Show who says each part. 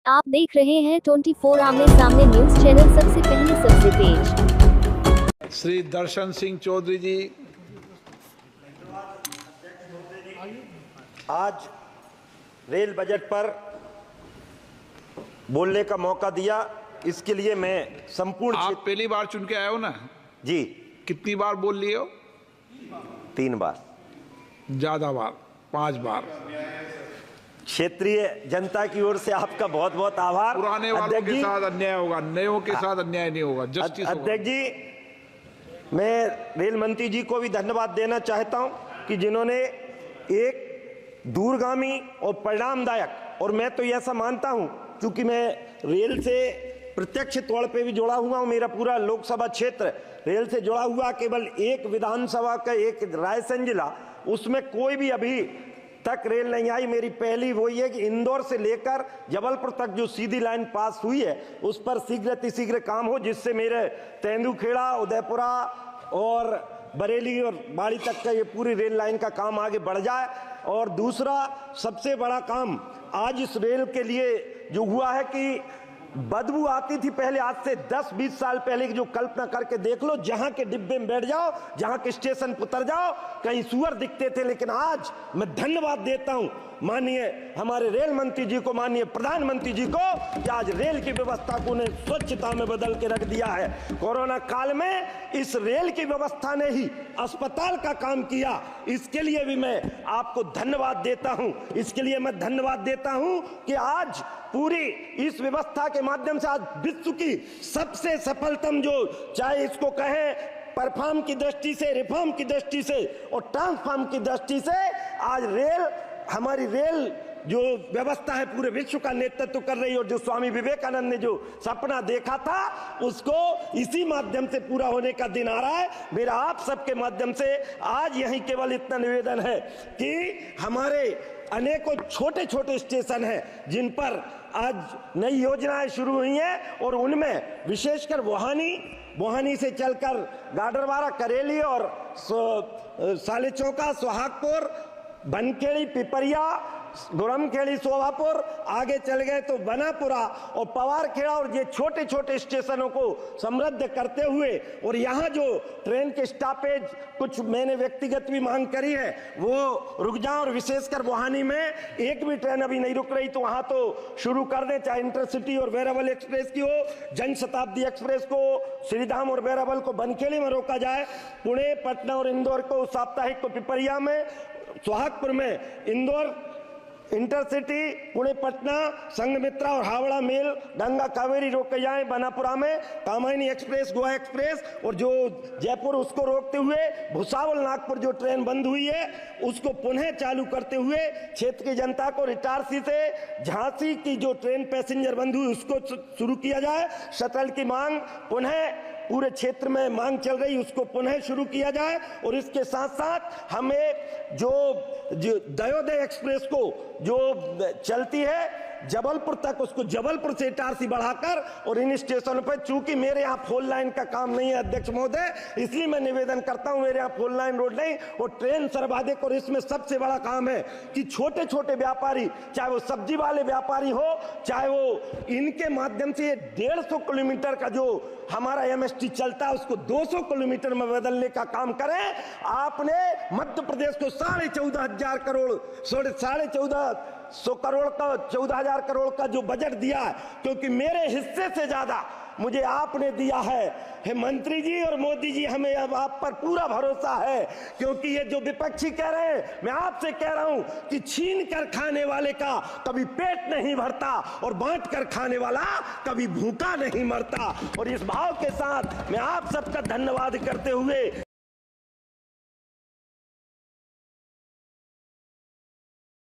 Speaker 1: आप देख रहे हैं 24 आमने सामने न्यूज चैनल। सबसे पहले सबसे तेज
Speaker 2: श्री दर्शन सिंह चौधरी जी।
Speaker 3: आज रेल बजट पर बोलने का मौका दिया, इसके लिए मैं संपूर्ण
Speaker 2: आप पहली बार चुन के आए हो ना
Speaker 3: जी।
Speaker 2: कितनी बार बोल लिए हो?
Speaker 3: 3 बार।
Speaker 2: ज्यादा बार, 5 बार।
Speaker 3: क्षेत्रीय जनता की ओर से आपका बहुत बहुत आभार।
Speaker 2: पुराने वालों के साथ अन्याय होगा, नयों के साथ अन्याय नहीं होगा। जस्टिस
Speaker 3: अध्यक्ष जी, मैं रेल मंत्री जी को भी धन्यवाद देना चाहता हूं कि जिन्होंने एक दूरगामी और परिणामदायक, और मैं तो ऐसा मानता हूं क्योंकि मैं रेल से प्रत्यक्ष तौर पे भी जुड़ा हुआ हूं, मेरा पूरा लोकसभा क्षेत्र रेल से जुड़ा हुआ, केवल एक विधानसभा का एक रायसेन जिला, उसमें कोई भी अभी तक रेल नहीं आई। मेरी पहली वही है कि इंदौर से लेकर जबलपुर तक जो सीधी लाइन पास हुई है उस पर शीघ्र काम हो, जिससे मेरे तेंदुखेड़ा, उदयपुरा और बरेली और बाड़ी तक का ये पूरी रेल लाइन का काम आगे बढ़ जाए। और दूसरा सबसे बड़ा काम आज इस रेल के लिए जो हुआ है कि बदबू आती थी पहले, आज से 10-20 साल पहले की जो कल्पना करके देख लो, जहां के डिब्बे में बैठ जाओ, जहां के स्टेशन पर उतर जाओ, कहीं सुअर दिखते थे। लेकिन आज मैं धन्यवाद देता हूं माननीय हमारे रेल मंत्री जी को, माननीय प्रधानमंत्री जी को, कि आज रेल की व्यवस्था को उन्हें स्वच्छता में बदल के रख दिया है। कोरोना काल में इस रेल की व्यवस्था ने ही अस्पताल का काम किया, इसके लिए भी मैं आपको धन्यवाद देता हूं। इसके लिए मैं धन्यवाद देता हूं कि आज पूरी इस व्यवस्था के माध्यम से आज विश्व की सबसे सफलतम, जो चाहे इसको कहें परफॉर्म की दृष्टि से, रिफॉर्म की दृष्टि से और ट्रांसफॉर्म की दृष्टि से, आज रेल, हमारी रेल जो व्यवस्था है पूरे विश्व का नेतृत्व कर रही है। और जो स्वामी विवेकानंद ने जो सपना देखा था उसको इसी माध्यम से पूरा होने का दिन आ रहा है। मेरा आप सबके माध्यम से आज यही केवल इतना निवेदन है कि हमारे अनेकों छोटे छोटे स्टेशन हैं जिन पर आज नई योजनाएं शुरू हुई हैं, और उनमें विशेषकर बोहानी से चलकर गाडरवारा, करेली और सालेचौका, सोहागपुर, बनखेड़ी, पिपरिया, गुरमखेड़ी, शोभापुर, आगे चल गए तो बनापुरा और पवारखेड़ा, और ये छोटे छोटे स्टेशनों को समृद्ध करते हुए, और यहाँ जो ट्रेन के स्टॉपेज कुछ मैंने व्यक्तिगत भी मांग करी है वो रुक जाए, और विशेषकर बोहानी में एक भी ट्रेन अभी नहीं रुक रही तो वहाँ तो शुरू कर दें, चाहे इंटरसिटी और वेरावल एक्सप्रेस की हो, जनशताब्दी एक्सप्रेस को श्रीधाम और वेरावल को बनखेड़ी में रोका जाए, पुणे, पटना और इंदौर को साप्ताहिक को पिपरिया में, सोहागपुर में इंदौर इंटरसिटी, पुणे पटना, संघमित्रा और हावड़ा मेल, गंगा कावेरी रोके जाए, बनापुरा में कामायनी एक्सप्रेस, गोवा एक्सप्रेस, और जो जयपुर उसको रोकते हुए भुसावल नागपुर जो ट्रेन बंद हुई है उसको पुनः चालू करते हुए क्षेत्र की जनता को, इटारसी से झांसी की जो ट्रेन पैसेंजर बंद हुई उसको शुरू किया जाए, शटल की मांग पुनः पूरे क्षेत्र में मांग चल रही उसको पुनः शुरू किया जाए, और इसके साथ साथ हमें जो दयोदय एक्सप्रेस को जो चलती है जबलपुर तक, उसको जबलपुर से इटारसी बढ़ाकर, और इन स्टेशनों पर, चूंकि मेरे यहाँ फोर लाइन का काम नहीं है अध्यक्ष महोदय, इसलिए मैं निवेदन करता हूं, मेरे यहाँ फोर लाइन रोड नहीं और ट्रेन सर्वाधिक। और इसमें सबसे बड़ा काम है कि छोटे छोटे व्यापारी, चाहे वो सब्जी वाले व्यापारी हो, चाहे वो, इनके माध्यम से 150 किलोमीटर का जो हमारा MST चलता है उसको 200 किलोमीटर में बदलने का काम करें। आपने मध्य प्रदेश को 14,500 करोड़, 14,500 करोड़ का 14,000 करोड़ का जो बजट दिया है, क्योंकि मेरे हिस्से से ज्यादा मुझे आपने दिया है। मंत्री जी और मोदी जी, हमें अब आप पर पूरा भरोसा है, क्योंकि ये जो विपक्षी कह रहे हैं, मैं आपसे कह रहा हूं कि छीन कर खाने वाले का कभी पेट नहीं भरता और बांट कर खाने वाला कभी भूखा नहीं मरता। और इस भाव के साथ मैं आप सबका धन्यवाद करते हुए